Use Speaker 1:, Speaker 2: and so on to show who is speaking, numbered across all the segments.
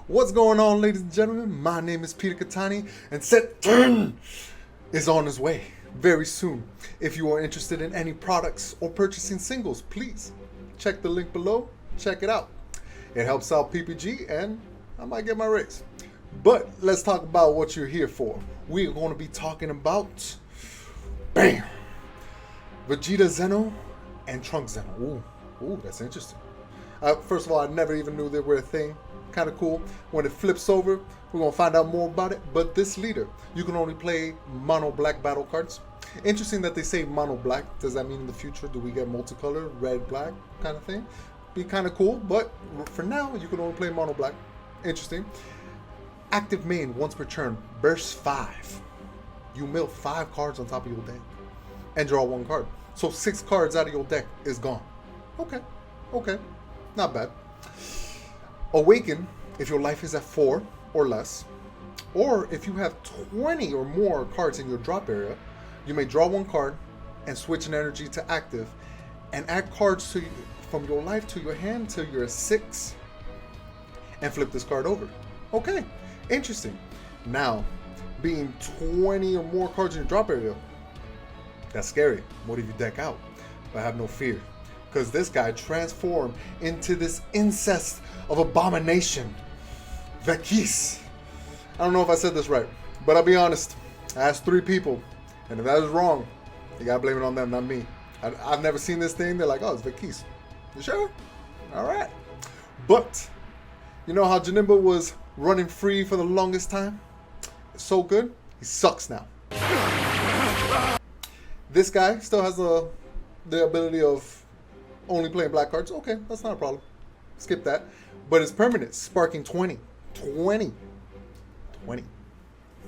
Speaker 1: What's going on, ladies and gentlemen? My name is Peter Cattani, and set 10 is on his way very soon. If you are interested in any products or purchasing singles, please check the link below. Check it out. It helps out PPG, and I might get my raise. But let's talk about what you're here for. We are going to be talking about, bam, Vegeta Zeno and Trunks Zeno. Ooh, that's interesting. First of all, I never even knew they were a thing. Kind of cool. When it flips over, we're going to find out more about it. But this leader, you can only play mono black battle cards. Interesting that they say mono black. Does that mean in the future, do we get multicolor, red, black kind of thing? Be kind of cool. But for now, you can only play mono black. Interesting. Active main once per turn. Burst 5. You mill 5 cards on top of your deck. And draw 1 card. So 6 cards out of your deck is gone. Okay. Not bad. Awaken if your life is at 4 or less, or if you have 20 or more cards in your drop area, you may draw 1 card and switch an energy to active and add cards from your life to your hand till you're at 6 and flip this card over. Okay, interesting. Now, being 20 or more cards in your drop area, that's scary. What if you deck out? But have no fear, because this guy transformed into this incest of abomination, Vegeks. I don't know if I said this right, but I'll be honest. I asked 3 people, and if that is wrong, you gotta blame it on them, not me. I've never seen this thing. They're like, oh, it's Vegeks. You sure? All right. But you know how Janemba was running free for the longest time? It's so good. He sucks now. This guy still has the ability of only playing black cards. Okay, that's not a problem. Skip that. But it's permanent, sparking 20.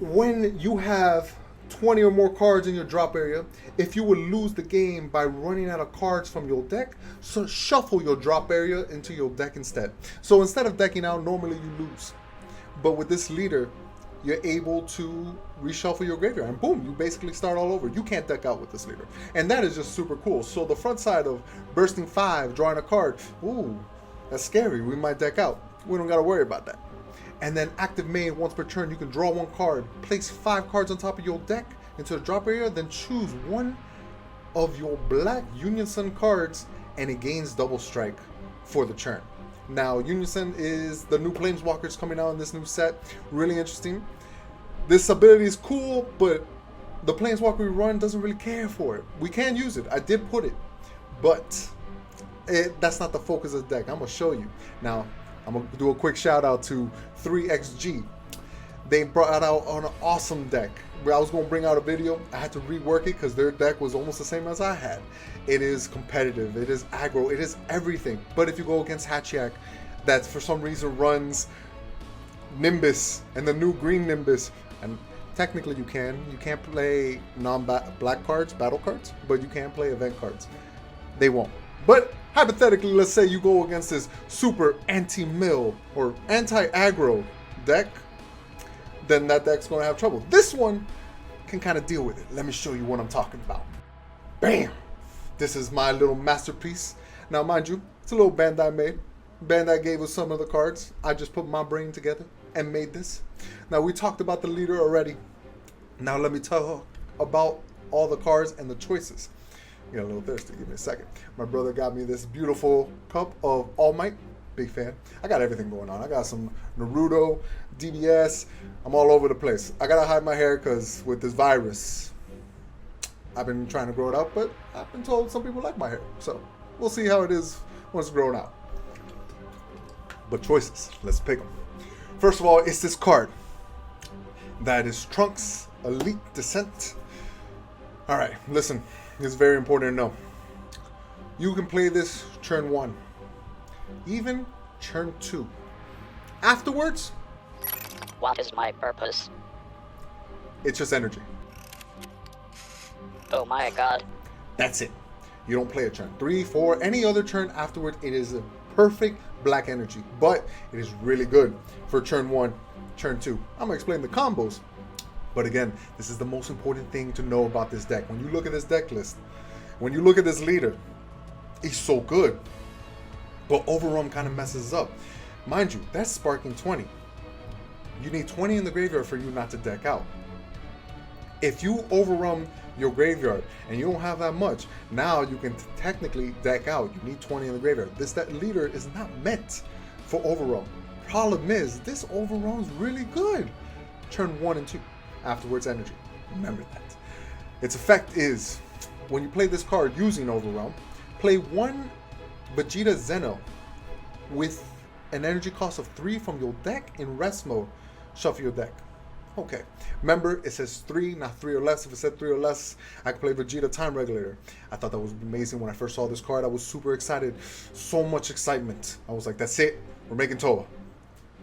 Speaker 1: When you have 20 or more cards in your drop area, if you would lose the game by running out of cards from your deck, so shuffle your drop area into your deck instead. So instead of decking out, normally you lose. But with this leader, you're able to reshuffle your graveyard, and boom, you basically start all over. You can't deck out with this leader. And that is just super cool. So the front side of bursting 5, drawing a card, ooh, that's scary. We might deck out. We don't got to worry about that. And then active main once per turn, you can draw 1 card, place 5 cards on top of your deck into the drop area, then choose 1 of your black Union Sun cards, and it gains double strike for the turn. Now, Union Sun is the new Planeswalkers coming out in this new set. Really interesting. This ability is cool, but the Planeswalker we run doesn't really care for it. We can use it. I did put it, but that's not the focus of the deck. I'm going to show you. Now, I'm going to do a quick shout out to 3XG. They brought out an awesome deck. I was going to bring out a video. I had to rework it because their deck was almost the same as I had. It is competitive. It is aggro. It is everything. But if you go against Hatchiyak, that for some reason runs Nimbus and the new green Nimbus, and technically you can't play non-black cards, battle cards, but you can play event cards. They won't. But hypothetically, let's say you go against this super anti-mill or anti-aggro deck, then that deck's going to have trouble. This one can kind of deal with it. Let me show you what I'm talking about. Bam! This is my little masterpiece. Now, mind you, it's a little Bandai made. Bandai gave us some of the cards. I just put my brain together and made this. Now, we talked about the leader already. Now, let me talk about all the cards and the choices. Get a little thirsty. Give me a second. My brother got me this beautiful cup of All Might. Big fan. I got everything going on. I got some Naruto, DBS. I'm all over the place. I gotta hide my hair because with this virus, I've been trying to grow it out, but I've been told some people like my hair. So we'll see how it is once it's grown out. But choices. Let's pick them. First of all, it's this card. That is Trunks Elite Descent. All right, listen. It's very important to know. You can play this turn 1. Even turn 2. Afterwards,
Speaker 2: what is my purpose?
Speaker 1: It's just energy.
Speaker 2: Oh my god.
Speaker 1: That's it. You don't play a turn 3, 4, any other turn afterwards. It is a perfect black energy, but it is really good for turn 1, turn 2. I'm gonna explain the combos, but again, this is the most important thing to know about this deck. When you look at this deck list, when you look at this leader, he's so good, but Overrun kind of messes up. Mind you, that's sparking 20. you need 20 in the graveyard for you not to deck out. If you overrun your graveyard and you don't have that much, now you can technically deck out. You need 20 in the graveyard. That leader is not meant for overrun. Problem is, this overrun's really good. Turn 1 and 2. Afterwards, energy. Remember that. Its effect is, when you play this card using overrun, play 1 Vegeta Zeno with an energy cost of 3 from your deck in rest mode. Shuffle your deck. Okay. Remember, it says 3, not 3 or less. If it said 3 or less, I could play Vegeta Time Regulator. I thought that was amazing when I first saw this card. I was super excited. So much excitement. I was like, that's it. We're making Toa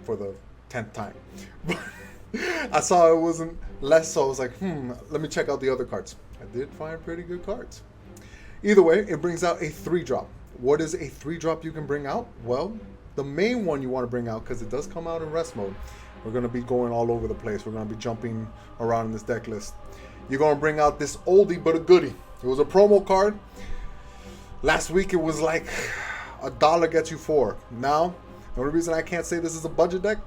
Speaker 1: for the 10th time. I saw it wasn't less, so I was like, let me check out the other cards. I did find pretty good cards. Either way, it brings out a 3-drop. What is a 3-drop you can bring out? Well, the main one you want to bring out, because it does come out in rest mode. We're going to be going all over the place. We're going to be jumping around in this deck list. You're going to bring out this oldie but a goodie. It was a promo card. Last week it was like $1 gets you 4. Now, the only reason I can't say this is a budget deck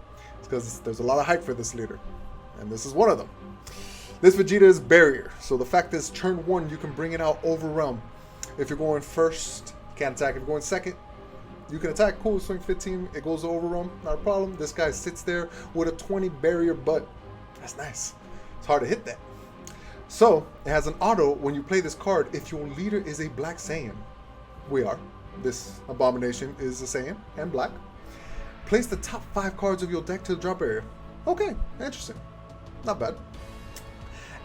Speaker 1: is because there's a lot of hype for this leader. And this is one of them. This Vegeta is Barrier. So the fact is, turn 1, you can bring it out Overwhelm. If you're going first, you can't attack. If you're going second, you can attack. Cool, swing 15. It goes to Overwhelm. Not a problem. This guy sits there with a 20 barrier butt. That's nice. It's hard to hit that. So, it has an auto when you play this card if your leader is a Black Saiyan. We are. This abomination is a Saiyan and black. Place the top 5 cards of your deck to the drop area. Okay, interesting. Not bad.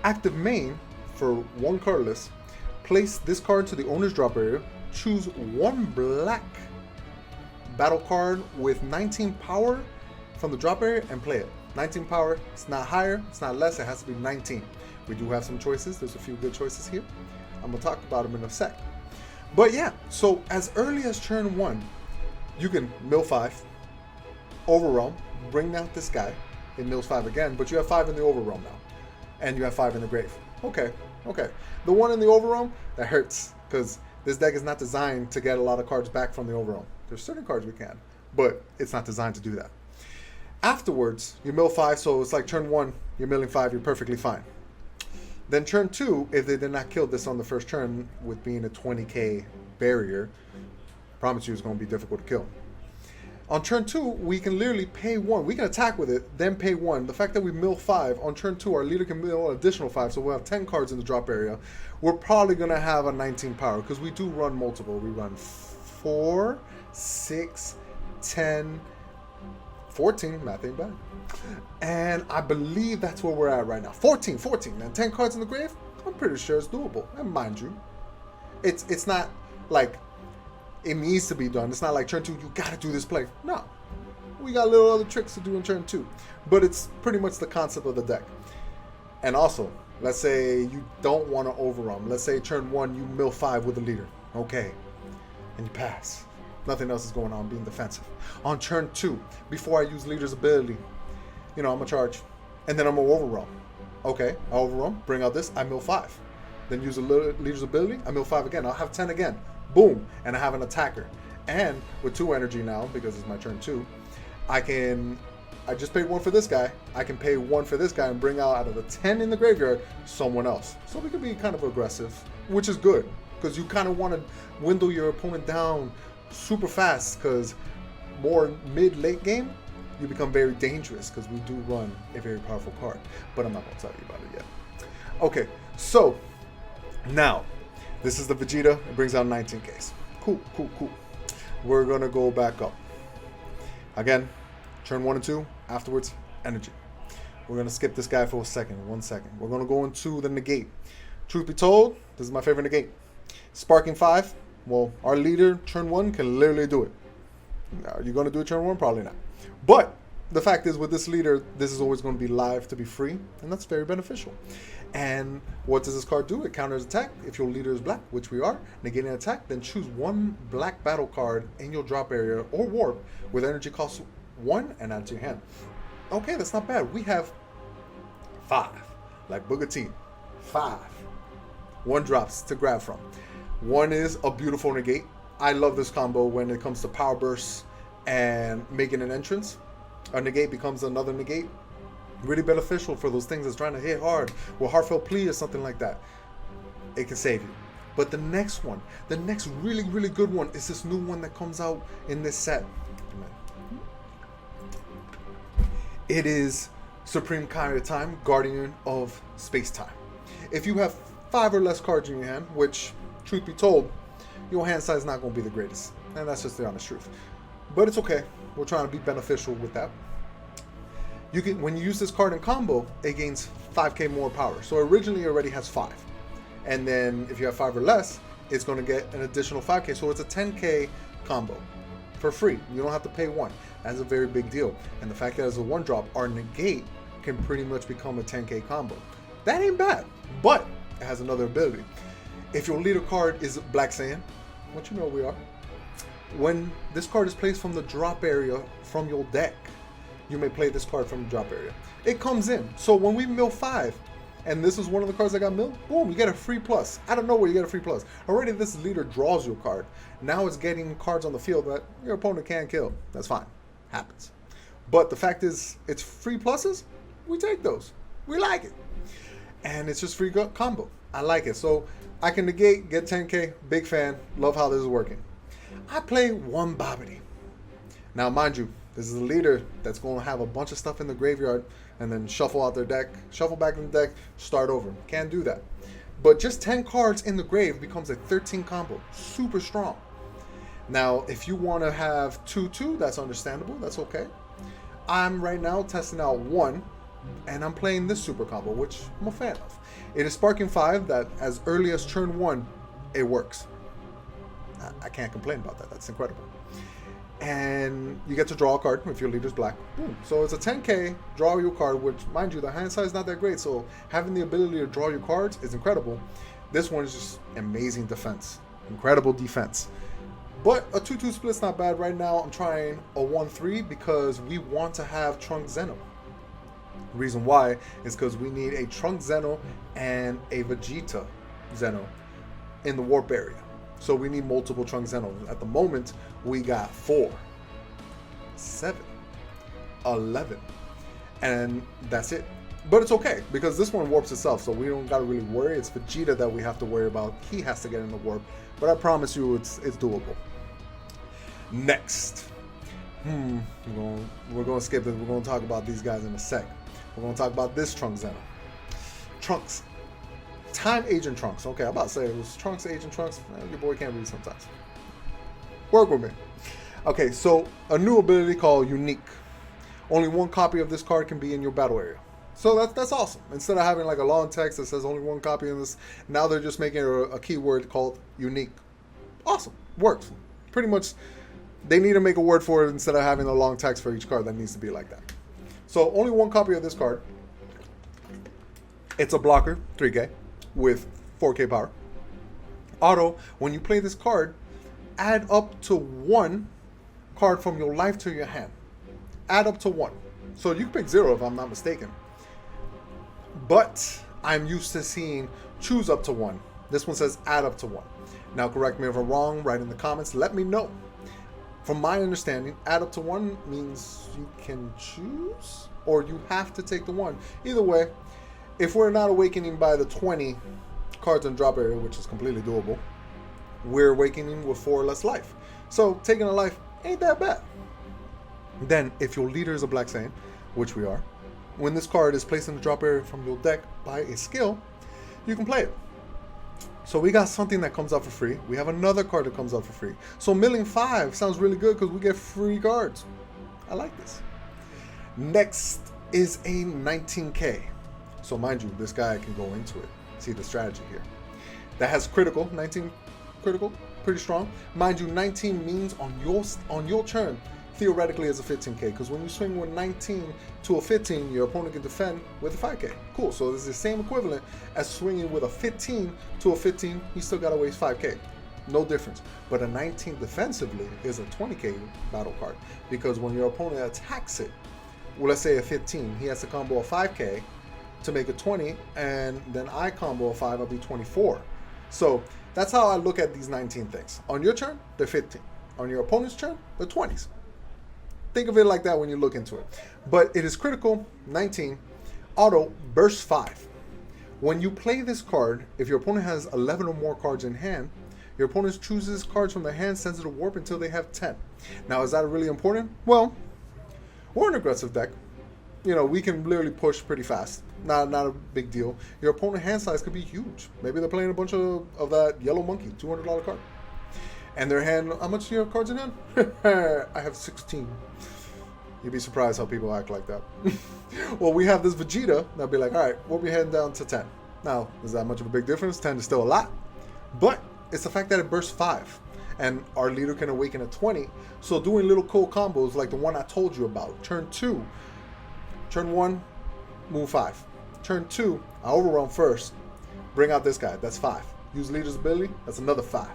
Speaker 1: Active main for 1 cardless. Place this card to the owner's drop area. Choose 1 black battle card with 19 power from the drop area and play it. 19 power, it's not higher, it's not less, it has to be 19. We do have some choices, there's a few good choices here. I'm gonna talk about them in a sec. But yeah, so as early as turn 1, you can mill 5, overwhelm, bring out this guy, it mills 5 again, but you have 5 in the overwhelm now. And you have 5 in the grave. Okay. The one in the overwhelm, that hurts, because this deck is not designed to get a lot of cards back from the overwhelm. There's certain cards we can, but it's not designed to do that. Afterwards, you mill 5, so it's like turn 1, you're milling 5, you're perfectly fine. Then turn 2, if they did not kill this on the first turn with being a 20k barrier, promise you it's going to be difficult to kill. On turn 2, we can literally pay 1. We can attack with it, then pay 1. The fact that we mill 5, on turn 2, our leader can mill an additional 5, so we'll have 10 cards in the drop area. We're probably going to have a 19 power, because we do run multiple. We run 4, 6, 10, 14, math ain't bad. And I believe that's where we're at right now. 14, and 10 cards in the grave, I'm pretty sure it's doable. And mind you, it's not like it needs to be done. It's not like turn 2, you gotta do this play. No. We got little other tricks to do in turn 2. But it's pretty much the concept of the deck. And also, let's say you don't want to overrun. Let's say turn 1, you mill 5 with the leader. Okay. And you pass. Nothing else is going on, being defensive. On turn 2, before I use leader's ability, I'm going to charge. And then I'm going to overrun. Okay, I overrun, bring out this, I mill 5. Then use a leader's ability, I mill 5 again. I'll have 10 again. Boom, and I have an attacker. And with 2 energy now, because it's my turn 2, I just paid 1 for this guy. I can pay 1 for this guy and bring out of the 10 in the graveyard, someone else. So we can be kind of aggressive, which is good, because you kind of want to window your opponent down super fast, because more mid-late game, you become very dangerous, because we do run a very powerful card. But I'm not going to tell you about it yet. Okay, so now, this is the Vegeta. It brings out 19Ks. Cool. We're going to go back up. Again, turn 1 and 2. Afterwards, energy. We're going to skip this guy for 1 second. We're going to go into the negate. Truth be told, this is my favorite negate. Sparking 5. Well, our leader, turn 1, can literally do it. Are you going to do it turn 1? Probably not. But the fact is, with this leader, this is always going to be live to be free, and that's very beneficial. And what does this card do? It counters attack. If your leader is black, which we are, negating an attack, then choose 1 black battle card in your drop area or warp with energy cost 1 and add to your hand. Okay, that's not bad. We have 5, like Booger T. 5. 1 drops to grab from. 1 is a beautiful negate. I love this combo when it comes to power bursts and making an entrance. A negate becomes another negate. Really beneficial for those things that's trying to hit hard, or heartfelt plea or something like that. It can save you. But the next one, the next really, really good one is this new one that comes out in this set. It is Supreme Kyrie Time, Guardian of Space-Time. If you have 5 or less cards in your hand, which, truth be told, your hand size is not going to be the greatest. And that's just the honest truth. But it's okay. We're trying to be beneficial with that. You can, when you use this card in combo, it gains 5k more power. So originally it already has 5. And then if you have 5 or less, it's going to get an additional 5k. So it's a 10k combo for free. You don't have to pay 1. That's a very big deal. And the fact that it's a 1-drop, our negate can pretty much become a 10k combo. That ain't bad. But it has another ability. If your leader card is Black Saiyan, which you know we are, when this card is placed from the drop area from your deck, you may play this card from the drop area. It comes in. So when we mill 5, and this is one of the cards that got milled, boom, you get a free plus. I don't know where you get a free plus. Already this leader draws your card. Now it's getting cards on the field that your opponent can't kill. That's fine. Happens. But the fact is, it's free pluses. We take those. We like it. And it's just free combo. I like it. So I can negate, get 10k. Big fan. Love how this is working. I play one Babidi. Now, mind you, this is a leader that's going to have a bunch of stuff in the graveyard and then shuffle out their deck, shuffle back in the deck, start over. Can't do that. But just 10 cards in the grave becomes a 13 combo. Super strong. Now, if you want to have 2/2, that's understandable. That's okay. I'm right now testing out 1, and I'm playing this super combo, which I'm a fan of. It is Sparking 5 that as early as turn 1, it works. I can't complain about that. That's incredible. And you get to draw a card if your leader's black. Boom. So it's a 10k, draw your card, which, mind you, the hand size is not that great. So having the ability to draw your cards is incredible. This one is just amazing defense. Incredible defense. But a 2/2 split's not bad. Right now, I'm trying a 1/3 because we want to have Trunk Zeno. Reason why is because we need a Trunk Zeno and a Vegeta Zeno in the warp area. So we need multiple Trunk Zeno. At the moment, we got 4, 7, 11, and that's it. But it's okay because this one warps itself, so we don't gotta really worry. It's Vegeta that we have to worry about. He has to get in the warp, but I promise you, it's doable. Next, we're gonna skip this. We're gonna talk about these guys in a sec. We're gonna talk about this Trunk Zeno. Trunks. Time Agent Trunks. Okay, I'm about to say it was Trunks, Agent Trunks. Your boy can't read sometimes. Work with me. Okay, so a new ability called Unique. Only 1 copy of this card can be in your battle area. So that's awesome. Instead of having like a long text that says only 1 copy in this, now they're just making a keyword called Unique. Awesome. Works. Pretty much, they need to make a word for it instead of having a long text for each card that needs to be like that. So only 1 copy of this card. It's a blocker, 3k. With 4k power. Auto, when you play this card, add up to 1 card from your life to your hand. Add up to 1. So you can pick 0 if I'm not mistaken. But I'm used to seeing choose up to 1. This one says add up to 1. Now correct me if I'm wrong, write in the comments, let me know. From my understanding, add up to 1 means you can choose or you have to take the 1. Either way, if we're not awakening by the 20 cards in drop area, which is completely doable, we're awakening with 4 or less life. So taking a life ain't that bad. Then, if your leader is a Black Saiyan, which we are, when this card is placed in the drop area from your deck by a skill, you can play it. So we got something that comes out for free. We have another card that comes out for free. So milling 5 sounds really good because we get free cards. I like this. Next is a 19k. So mind you, this guy can go into it. See the strategy here. That has critical, 19 critical, pretty strong. Mind you, 19 means on your turn, theoretically is a 15k. Because when you swing with 19 to a 15, your opponent can defend with a 5k. Cool, so this is the same equivalent as swinging with a 15 to a 15, you still gotta waste 5k. No difference. But a 19 defensively is a 20k battle card. Because when your opponent attacks it, well, let's say a 15, he has to combo a 5k to make it 20, and then I combo a 5, I'll be 24. So that's how I look at these 19 things. On your turn, they're 15. On your opponent's turn, they're 20s. Think of it like that when you look into it. But it is critical, 19, Auto Burst 5. When you play this card, if your opponent has 11 or more cards in hand, your opponent chooses cards from their hand, sends it to warp until they have 10. Now, is that really important? Well, we're an aggressive deck. You know, we can literally push pretty fast. Not a big deal. Your opponent hand size could be huge. Maybe they're playing a bunch of that yellow monkey, $200 card. And their hand, how much do you have cards in hand? I have 16. You'd be surprised how people act like that. Well, we have this Vegeta. They'll be like, all right, we'll be heading down to 10. Now, is that much of a big difference? 10 is still a lot. But it's the fact that it bursts 5. And our leader can awaken at 20. So doing little cool combos like the one I told you about. Turn 2. Turn 1, move 5. Turn 2, I overwhelm first. Bring out this guy. That's 5. Use leader's ability. That's another 5.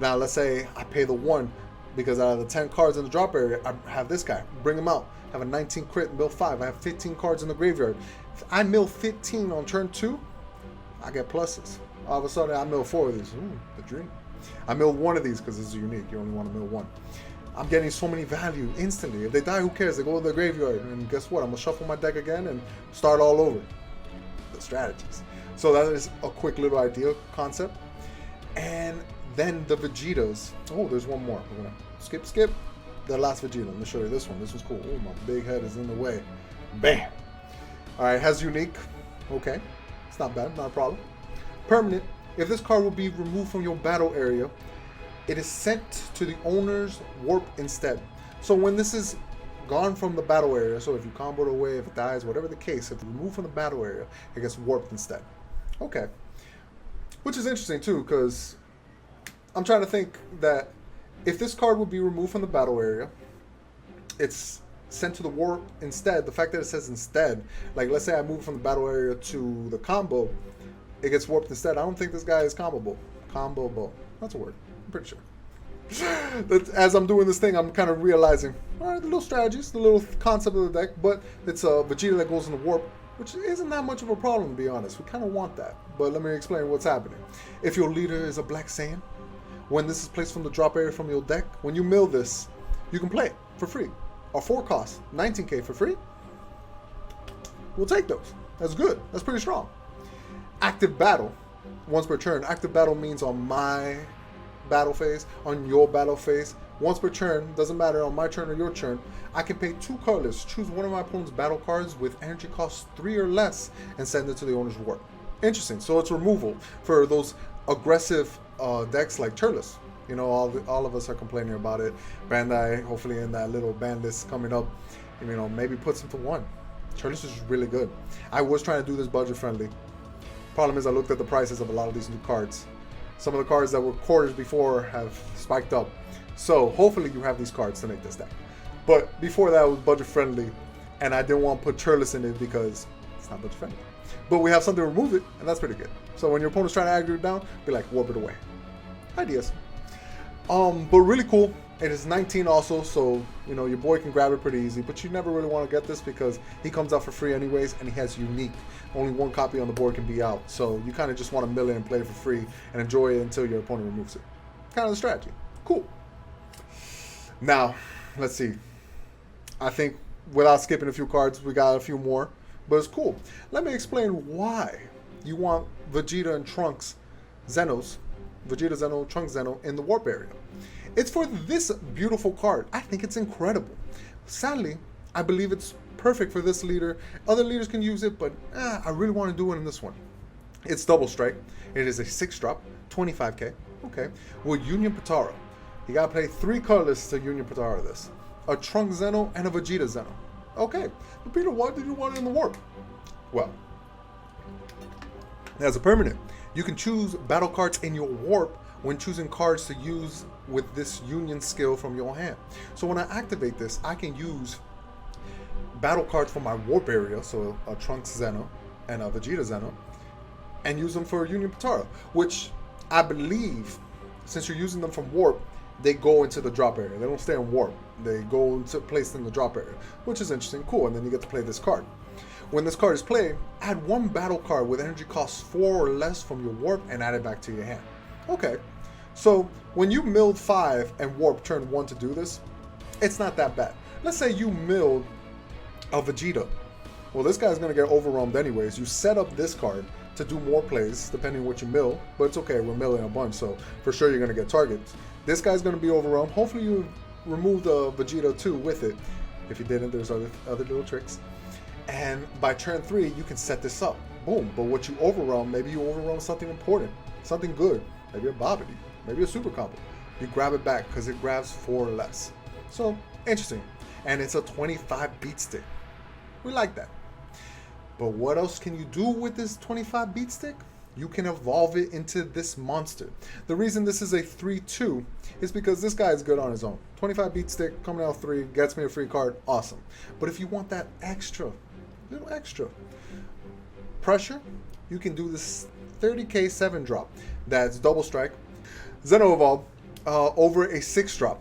Speaker 1: Now, let's say I pay the 1 because out of the 10 cards in the drop area, I have this guy. Bring him out. I have a 19 crit, mill 5. I have 15 cards in the graveyard. If I mill 15 on turn 2, I get pluses. All of a sudden, I mill 4 of these. Ooh, the dream. I mill 1 of these because it's unique. You only want to mill 1. I'm getting so many value instantly. If they die, who cares? They go to the graveyard. And guess what? I'm going to shuffle my deck again and start all over. The strategies. So that is a quick little idea concept. And then the Vegetas. Oh, there's one more. We're going to skip. The last Vegeta. Let me show you this one. This was cool. Oh, my big head is in the way. Bam. All right, has unique. Okay. It's not bad. Not a problem. Permanent. If this card will be removed from your battle area, it is sent to the owner's warp instead. So when this is gone from the battle area, so if you combo it away, if it dies, whatever the case, if it's removed from the battle area, it gets warped instead. Okay. Which is interesting too, because I'm trying to think that if this card would be removed from the battle area, it's sent to the warp instead. The fact that it says instead, like let's say I move from the battle area to the combo, it gets warped instead. I don't think this guy is comboable. Comboable. That's a word. I'm pretty sure. As I'm doing this thing, I'm kind of realizing, all right, the little strategies, the little concept of the deck, but it's a Vegeta that goes in the warp, which isn't that much of a problem, to be honest. We kind of want that. But let me explain what's happening. If your leader is a Black Saiyan, when this is placed from the drop area from your deck, when you mill this, you can play it for free. Our 4 cost, 19k for free. We'll take those. That's good. That's pretty strong. Active battle, once per turn. Active battle means on my battle phase, on your battle phase, once per turn, doesn't matter on my turn or your turn, I can pay 2 colorless, choose one of my opponent's battle cards with energy cost 3 or less, and send it to the owner's warp. Interesting. So it's removal for those aggressive decks like Turles. You know, all of us are complaining about it. Bandai, hopefully in that little ban list coming up, you know, maybe puts him to 1. Turles is really good. I was trying to do this budget friendly. Problem is I looked at the prices of a lot of these new cards. Some of the cards that were quarters before have spiked up. So hopefully you have these cards to make this deck. But before that, it was budget friendly, and I didn't want to put Turles in it because it's not budget friendly. But we have something to remove it, and that's pretty good. So when your opponent's trying to aggro it down, be like, warp it away. Ideas. But really cool. It is 19 also, so you know your boy can grab it pretty easy. But you never really want to get this because he comes out for free anyways, and he has unique. Only 1 copy on the board can be out, so you kind of just want to mill it and play it for free and enjoy it until your opponent removes it. Kind of the strategy. Cool. Now, let's see. I think without skipping a few cards, we got a few more, but it's cool. Let me explain why you want Vegeta and Trunks Zenos, Vegeta Zeno, Trunks Zeno in the warp area. It's for this beautiful card. I think it's incredible. Sadly, I believe it's perfect for this leader. Other leaders can use it, but I really want to do it in this one. It's double strike. It is a 6-drop, 25k. Okay. With Union Potara. You gotta play 3 colorless to Union Potara this. A Trunks Zeno and a Vegeta Zeno. Okay. But Peter, why did you want it in the warp? Well, as a permanent, you can choose battle cards in your warp when choosing cards to use with this union skill from your hand. So when I activate this, I can use battle cards from my warp area, so a Trunks Zeno and a Vegeta Zeno, and use them for Union Potara, which I believe, since you're using them from warp, they go into the drop area. They don't stay in warp. They go into place in the drop area, which is interesting, cool, and then you get to play this card. When this card is played, add 1 battle card with energy cost 4 or less from your warp and add it back to your hand. Okay, so when you milled 5 and warp turn 1 to do this, it's not that bad. Let's say you milled a Vegeta Well, this guy's going to get overwhelmed anyways. You set up this card to do more plays, depending on what you mill. But it's okay, we're milling a bunch, so for sure you're going to get targets. This guy's going to be overwhelmed. Hopefully you remove the Vegeta too with it. If you didn't, there's other little tricks. And by turn 3, you can set this up. Boom. But what you overwhelm, maybe you overwhelm something important, something good. Maybe a Babidi, maybe a super combo. You grab it back because it grabs 4 less. So, interesting. And it's a 25 beat stick. We like that. But what else can you do with this 25 beat stick? You can evolve it into this monster. The reason this is a 3-2 is because this guy is good on his own. 25 beat stick, coming out 3, gets me a free card, awesome. But if you want that extra, little extra pressure, you can do this 30k 7 drop. That's double strike. Zeno evolve over a 6 drop.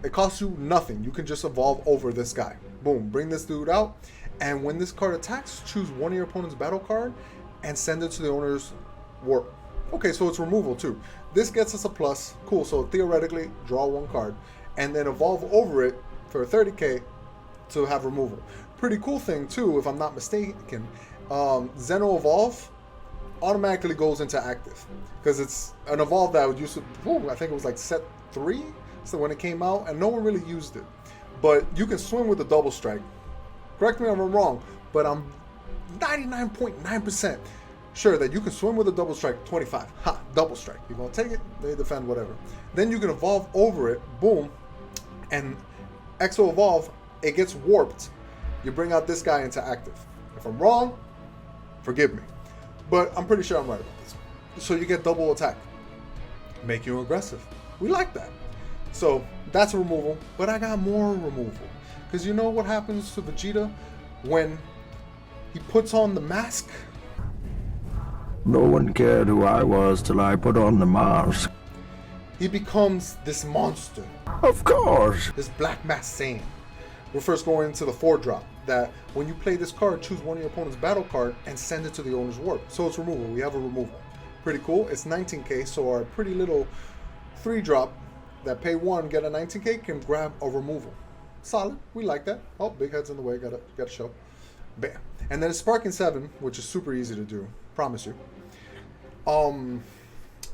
Speaker 1: It costs you nothing. You can just evolve over this guy. Boom, bring this dude out. And when this card attacks, choose one of your opponent's battle card and send it to the owner's warp. Okay, so it's removal too. This gets us a plus. Cool, so theoretically, draw 1 card and then evolve over it for 30k to have removal. Pretty cool thing too, if I'm not mistaken, Zeno evolve automatically goes into active because it's an evolve that would use to, I think it was like set 3, so when it came out, and no one really used it. But you can swim with a double strike. Correct me if I'm wrong, but I'm 99.9% sure that you can swim with a double strike 25. Ha, double strike. You're gonna take it, they defend, whatever. Then you can evolve over it, boom, and Exo evolve, it gets warped. You bring out this guy into active. If I'm wrong, forgive me. But I'm pretty sure I'm right about this. So you get double attack. Make you aggressive. We like that. So that's a removal, but I got more removal. Because you know what happens to Vegeta when he puts on the mask?
Speaker 3: No one cared who I was till I put on the mask.
Speaker 1: He becomes this monster.
Speaker 3: Of course.
Speaker 1: This black mask Saiyan. We're first going into the 4 drop. That when you play this card, choose one of your opponent's battle card and send it to the owner's warp. So it's removal. We have a removal. Pretty cool. It's 19k, so our pretty little 3 drop that pay 1, get a 19k can grab a removal. Solid. We like that. Oh, big head's in the way. Gotta show. Bam. And then it's Sparking 7, which is super easy to do. Promise you.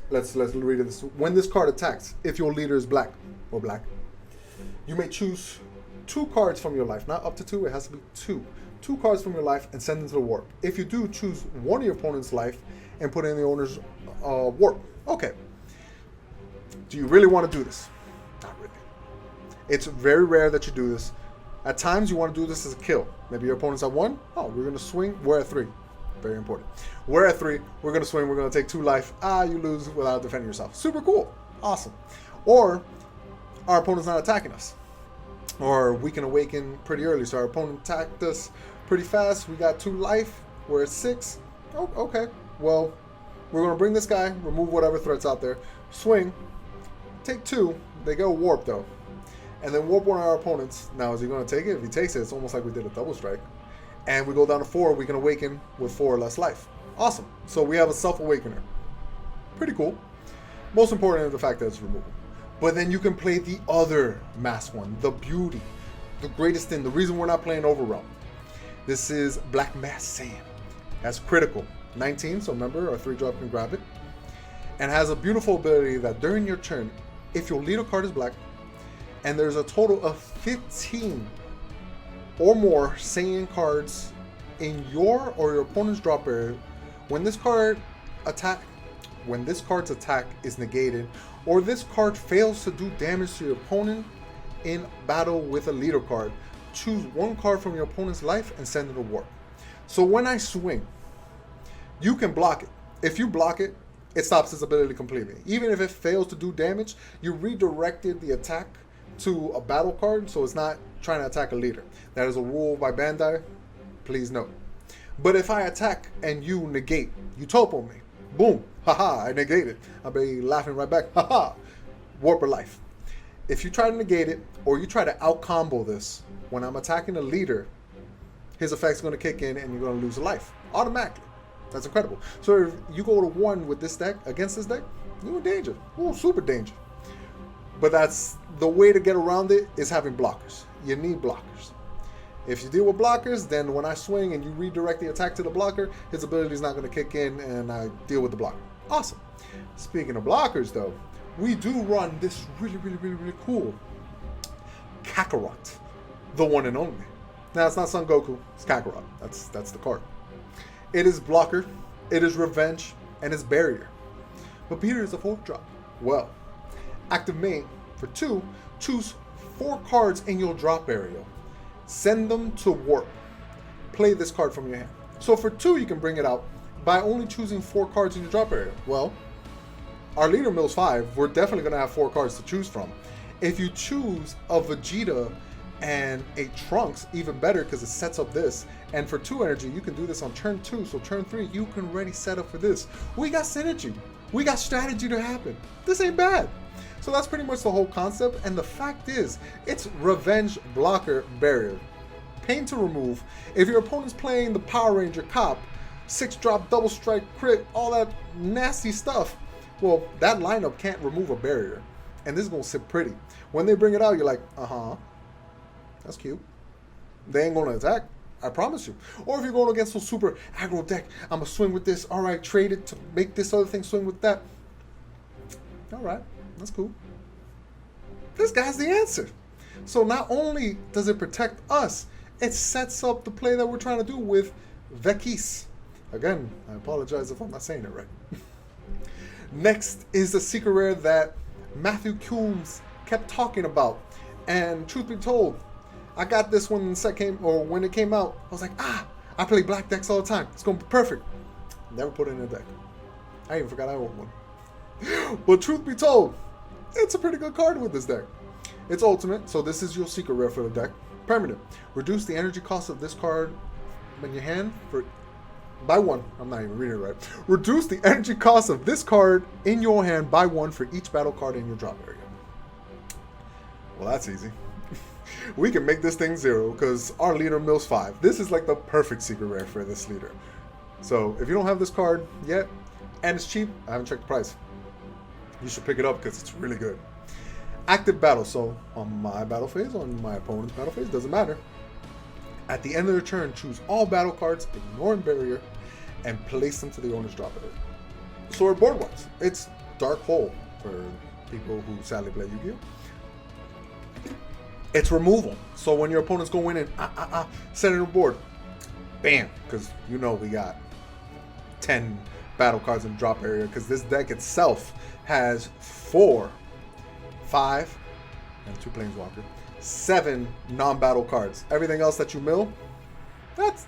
Speaker 1: Let's read this. When this card attacks, if your leader is black or black, you may choose 2 cards from your life. Not up to 2. It has to be 2. 2 cards from your life and send them to the warp. If you do, choose one of your opponent's life and put it in the owner's warp. Okay. Do you really want to do this? Not really. It's very rare that you do this. At times, you want to do this as a kill. Maybe your opponent's at 1. Oh, we're going to swing. We're at 3. Very important. We're at 3. We're going to swing. We're going to take 2 life. You lose without defending yourself. Super cool. Awesome. Or our opponent's not attacking us. Or we can awaken pretty early. So our opponent attacked us pretty fast. We got 2 life. We're at 6. Oh, okay. Well, we're going to bring this guy. Remove whatever threats out there. Swing. Take 2. They go warp though. And then warp one of our opponents. Now, is he going to take it? If he takes it, it's almost like we did a double strike. And we go down to 4. We can awaken with 4 or less life. Awesome. So we have a self-awakener. Pretty cool. Most important is the fact that it's removal. But then you can play the other mass one. The beauty. The greatest thing. The reason we're not playing Overrealm. This is Black Mass Saiyan. That's critical. 19. So remember, our 3 drop can grab it. And has a beautiful ability that during your turn, if your leader card is black, and there's a total of 15 or more Saiyan cards in your or your opponent's drop area, when this card's attack is negated, or this card fails to do damage to your opponent in battle with a leader card, choose 1 card from your opponent's life and send it to warp. So when I swing, you can block it. If you block it, it stops its ability completely. Even if it fails to do damage, you redirected the attack to a battle card, so it's not trying to attack a leader. That is a rule by Bandai, please note. But if I attack and you negate, you topo me, boom, haha, I negate it. I'll be laughing right back, haha, warp or life. If you try to negate it, or you try to out-combo this, when I'm attacking a leader, his effect's going to kick in and you're going to lose a life, automatically. That's incredible. So if you go to 1 with this deck, against this deck, you're in danger. Ooh, super danger. But that's the way to get around it, is having blockers. You need blockers. If you deal with blockers, then when I swing and you redirect the attack to the blocker, his ability is not going to kick in and I deal with the blocker. Awesome. Speaking of blockers, though, we do run this really cool Kakarot, the one and only. Now, it's not Son Goku, it's Kakarot. That's the card. It is blocker, it is revenge, and it's barrier. But Peter is a 4th drop. Well, active main for 2, choose 4 cards in your drop area. Send them to warp. Play this card from your hand. So for 2, you can bring it out by only choosing 4 cards in your drop area. Well, our leader mills 5. We're definitely going to have 4 cards to choose from. If you choose a Vegeta and a Trunks, even better because it sets up this. And for 2 energy, you can do this on turn 2. So turn 3, you can already set up for this. We got synergy. We got strategy to happen. This ain't bad. So that's pretty much the whole concept. And the fact is, it's revenge, blocker, barrier. Pain to remove. If your opponent's playing the Power Ranger Cop, 6-drop, double strike, crit, all that nasty stuff, well, that lineup can't remove a barrier. And this is going to sit pretty. When they bring it out, you're like, that's cute. They ain't going to attack. I promise you. Or if you're going against a super aggro deck, I'm going to swing with this. All right, trade it to make this other thing swing with that. All right, that's cool. This guy's the answer. So not only does it protect us, it sets up the play that we're trying to do with Vegeks. Again, I apologize if I'm not saying it right. Next is the secret rare that Matthew Coombs kept talking about. And truth be told, I got this when when it came out. I was like, I play black decks all the time. It's gonna be perfect. Never put it in a deck. I even forgot I owned one. But truth be told, it's a pretty good card with this deck. It's ultimate, so this is your secret rare for the deck. Permanent. Reduce the energy cost of this card in your hand by 1. I'm not even reading it right. Reduce the energy cost of this card in your hand by 1 for each battle card in your drop area. Well, that's easy. We can make this thing 0 because our leader mills 5. This is like the perfect secret rare for this leader. So if you don't have this card yet, and it's cheap, I haven't checked the price, you should pick it up because it's really good. Active battle. So on my battle phase, on my opponent's battle phase, doesn't matter. At the end of the turn, choose all battle cards, ignoring barrier, and place them to the owner's drop area. So our board works. It's Dark Hole for people who sadly play Yu-Gi-Oh! It's removal. So when your opponents go in and set it on board, bam, because you know we got 10 battle cards in drop area because this deck itself has 4, 5, and 2 Planeswalker, 7 non-battle cards. Everything else that you mill, that's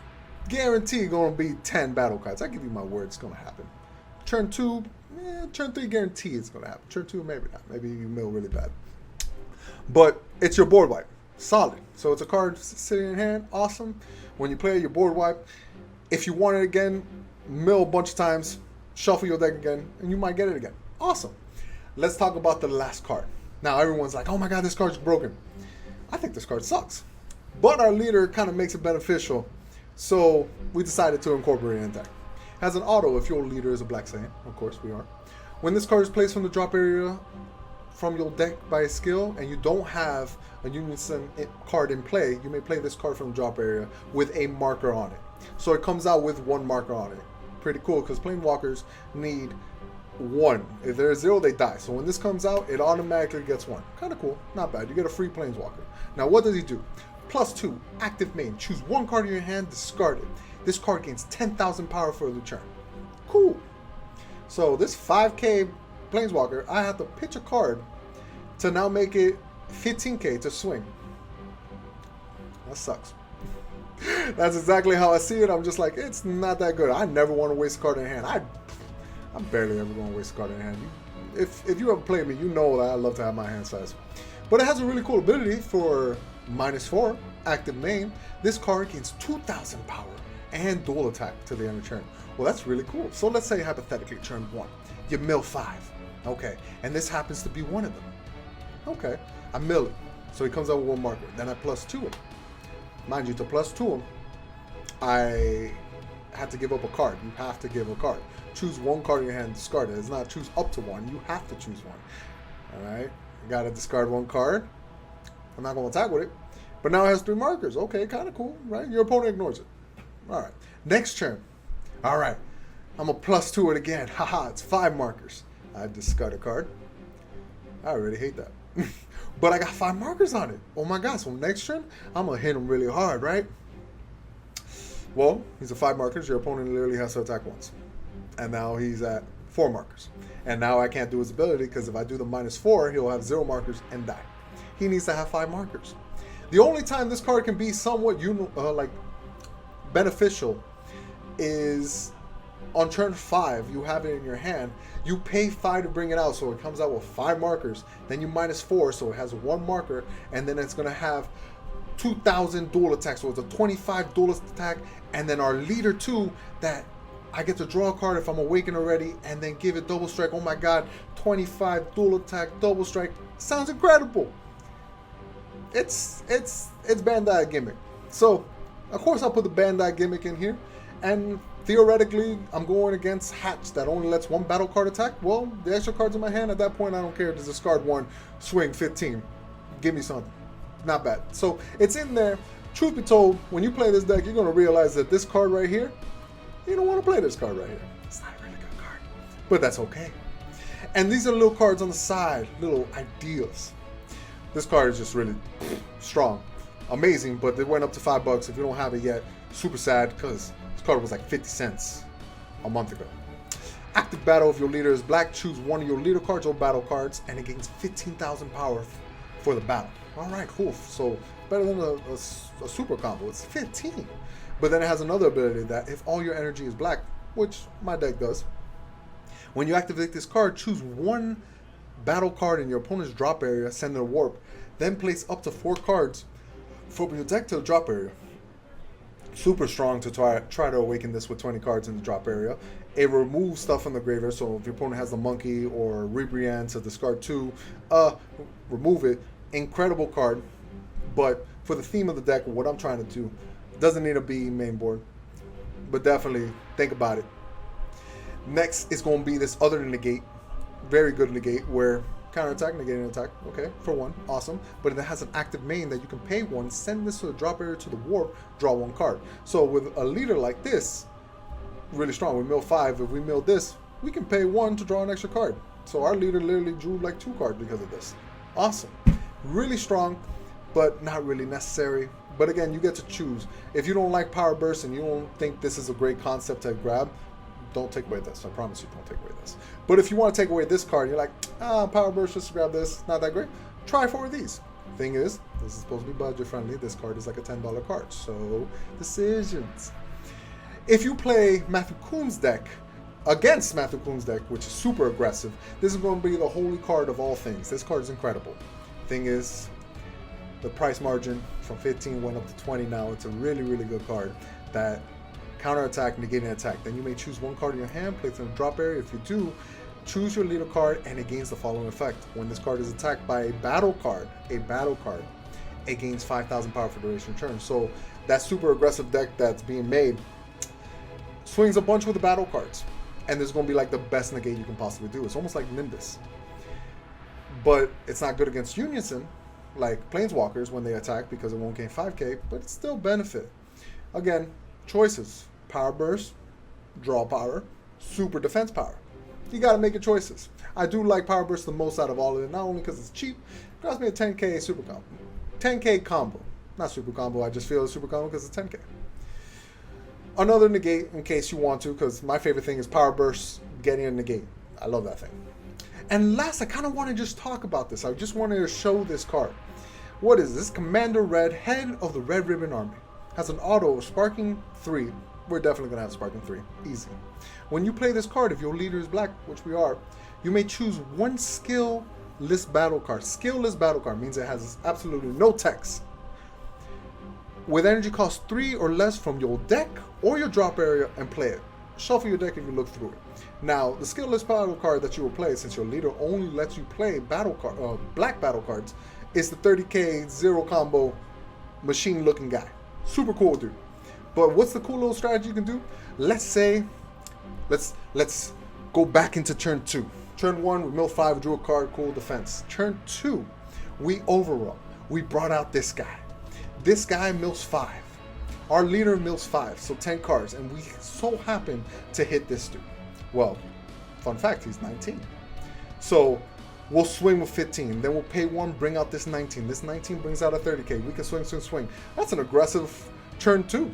Speaker 1: guaranteed going to be 10 battle cards. I give you my word, it's going to happen. Turn 2, turn 3 guaranteed it's going to happen. Turn 2, maybe not. Maybe you mill really bad. But it's your board wipe. Solid. So it's a card sitting in your hand. Awesome. When you play your board wipe, if you want it again, mill a bunch of times, shuffle your deck again, and you might get it again. Awesome. Let's talk about the last card. Now everyone's like, oh my god, this card's broken. I think this card sucks. But our leader kind of makes it beneficial. So we decided to incorporate it in deck. Has an auto if your leader is a Black Saiyan. Of course we are. When this card is placed from the drop area from your deck by a skill and you don't have a Unison card in play, you may play this card from the drop area with a marker on it. So it comes out with 1 marker on it. Pretty cool because Planeswalkers need 1. If there's 0, they die. So when this comes out, it automatically gets 1. Kind of cool. Not bad. You get a free Planeswalker. Now what does he do? +2, active main. Choose 1 card in your hand, discard it. This card gains 10,000 power for the turn. Cool. So this 5k Planeswalker, I have to pitch a card to now make it 15k to swing. That sucks. That's exactly how I see it. I'm just like, it's not that good. I never want to waste a card in hand. I'm barely ever going to waste a card in hand. If you ever played me, you know that I love to have my hand size. But it has a really cool ability for -4, active main. This card gains 2,000 power and dual attack to the end of turn. Well, that's really cool. So let's say hypothetically turn 1, you mill 5. Okay, and this happens to be one of them. Okay, I mill it. So he comes out with 1 marker. Then I +2 him. Mind you, to +2 him, I had to give up a card. You have to give a card. Choose 1 card in your hand, discard it. It's not choose up to 1. You have to choose 1. Alright, you gotta discard 1 card. I'm not gonna attack with it. But now it has 3 markers. Okay, kind of cool, right? Your opponent ignores it. All right. Next turn. All right. I'm a +2 it again. Haha, it's 5 markers. I discard a card. I already hate that. But I got 5 markers on it. Oh my god. So next turn, I'm going to hit him really hard, right? Well, he's a 5 markers. Your opponent literally has to attack once. And now he's at 4 markers. And now I can't do his ability because if I do the -4, he'll have 0 markers and die. He needs to have 5 markers. The only time this card can be somewhat beneficial is on turn 5. You have it in your hand. You pay 5 to bring it out, so it comes out with 5 markers. Then you -4, so it has 1 marker, and then it's gonna have 2,000 dual attacks. So it's a 25 dual attack, and then our leader 2 that I get to draw a card if I'm awakened already, and then give it double strike. Oh my god, 25 dual attack, double strike. Sounds incredible. It's Bandai gimmick. So, of course, I'll put the Bandai gimmick in here, and theoretically, I'm going against Hatch that only lets 1 battle card attack. Well, the extra cards in my hand, at that point, I don't care. Just discard 1, swing 15. Give me something. Not bad. So, it's in there. Truth be told, when you play this deck, you're going to realize that this card right here, you don't want to play this card right here. It's not a really good card. But that's okay. And these are little cards on the side, little ideas. This card is just really strong. Amazing, but it went up to $5. If you don't have it yet, super sad because this card was like 50 cents a month ago. Active battle. If your leader is black, choose one of your leader cards or battle cards, and it gains 15,000 power for the battle. All right, cool. So better than a super combo. It's 15. But then it has another ability that if all your energy is black, which my deck does, when you activate this card, choose 1 battle card in your opponent's drop area, send it a warp, then place up to 4 cards from your deck to the drop area. Super strong to try to awaken this with 20 cards in the drop area. It removes stuff from the graveyard, so if your opponent has the monkey or Rebrian to discard 2, remove it. Incredible card, but for the theme of the deck, what I'm trying to do, doesn't need to be main board, but definitely think about it. Next is going to be this other negate, very good negate, where counterattack, negating attack, okay, for 1, awesome, but it has an active main that you can pay 1, send this to the drop area to the warp, draw 1 card. So with a leader like this, really strong, we mill 5, if we mill this, we can pay 1 to draw an extra card. So our leader literally drew like 2 cards because of this. Awesome. Really strong, but not really necessary. But again, you get to choose. If you don't like Power Burst and you don't think this is a great concept to grab, don't take away this. I promise you, don't take away this. But if you want to take away this card, you're like, Power Burst, just grab this, not that great. Try 4 of these. Thing is, this is supposed to be budget friendly. This card is like a $10 card. So, decisions. If you play Matthew Kuhn's deck against Matthew Kuhn's deck, which is super aggressive, this is going to be the holy card of all things. This card is incredible. Thing is, the price margin from 15 went up to 20 now. It's a really, really good card that counterattack, negating attack. Then you may choose 1 card in your hand, place it in the drop area. If you do, choose your leader card, and it gains the following effect. When this card is attacked by a battle card, it gains 5,000 power for duration of turn. So that super aggressive deck that's being made swings a bunch with the battle cards. And this is going to be like the best negate you can possibly do. It's almost like Nimbus. But it's not good against Unison, like Planeswalkers when they attack because it won't gain 5k, but it's still benefit. Again, choices. Power Burst, draw power, super defense power. You got to make your choices. I do like Power Burst the most out of all of it, not only because it's cheap, it costs me a 10k super combo. 10k combo. Not super combo, I just feel it's super combo because it's 10k. Another negate in case you want to, because my favorite thing is Power Burst getting a negate. I love that thing. And last, I kind of want to just talk about this. I just wanted to show this card. What is this? Commander Red, head of the Red Ribbon Army. Has an auto of Sparking 3. We're definitely going to have Sparking 3. Easy. When you play this card, if your leader is black, which we are, you may choose 1 skill-less battle card. Skill-less battle card means it has absolutely no text. With energy cost 3 or less from your deck or your drop area and play it. Shuffle your deck if you look through it. Now, the skill-less battle card that you will play, since your leader only lets you play black battle cards, is the 30k 0 combo machine-looking guy. Super cool, dude. But what's the cool little strategy you can do? Let's say, let's go back into turn 2. Turn 1, we mill 5, drew a card, cool defense. Turn 2, we overrun. We brought out this guy. This guy mills 5. Our leader mills 5, so 10 cards, and we so happen to hit this dude. Well, fun fact, he's 19. So we'll swing with 15, then we'll pay 1, bring out this 19. This 19 brings out a 30k. We can swing. That's an aggressive turn 2.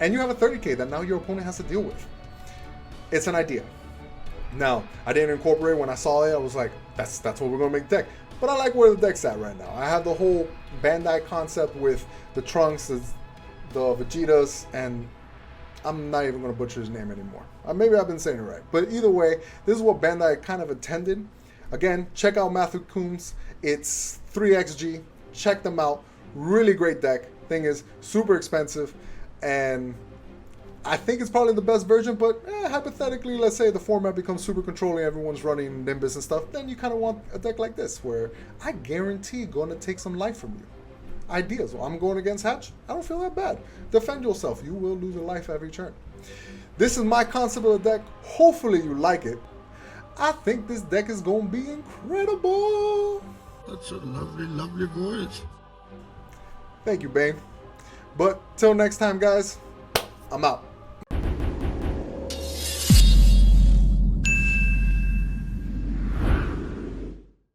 Speaker 1: And you have a 30k that now your opponent has to deal with. It's an idea. Now, I didn't incorporate when I saw it. I was like, that's what we're going to make deck. But I like where the deck's at right now. I have the whole Bandai concept with the Trunks, the Vegetas, and I'm not even going to butcher his name anymore. Maybe I've been saying it right. But either way, this is what Bandai kind of intended. Again, check out Matthew Coombs. It's 3xG. Check them out. Really great deck. Thing is, super expensive. And I think it's probably the best version, but hypothetically, let's say the format becomes super controlling, everyone's running Nimbus and stuff, then you kind of want a deck like this, where I guarantee going to take some life from you. Ideas. Well, I'm going against Hatch. I don't feel that bad. Defend yourself. You will lose a life every turn. This is my concept of the deck. Hopefully you like it. I think this deck is going to be incredible.
Speaker 3: That's a lovely, lovely voice.
Speaker 1: Thank you, Bane. But till next time, guys, I'm out.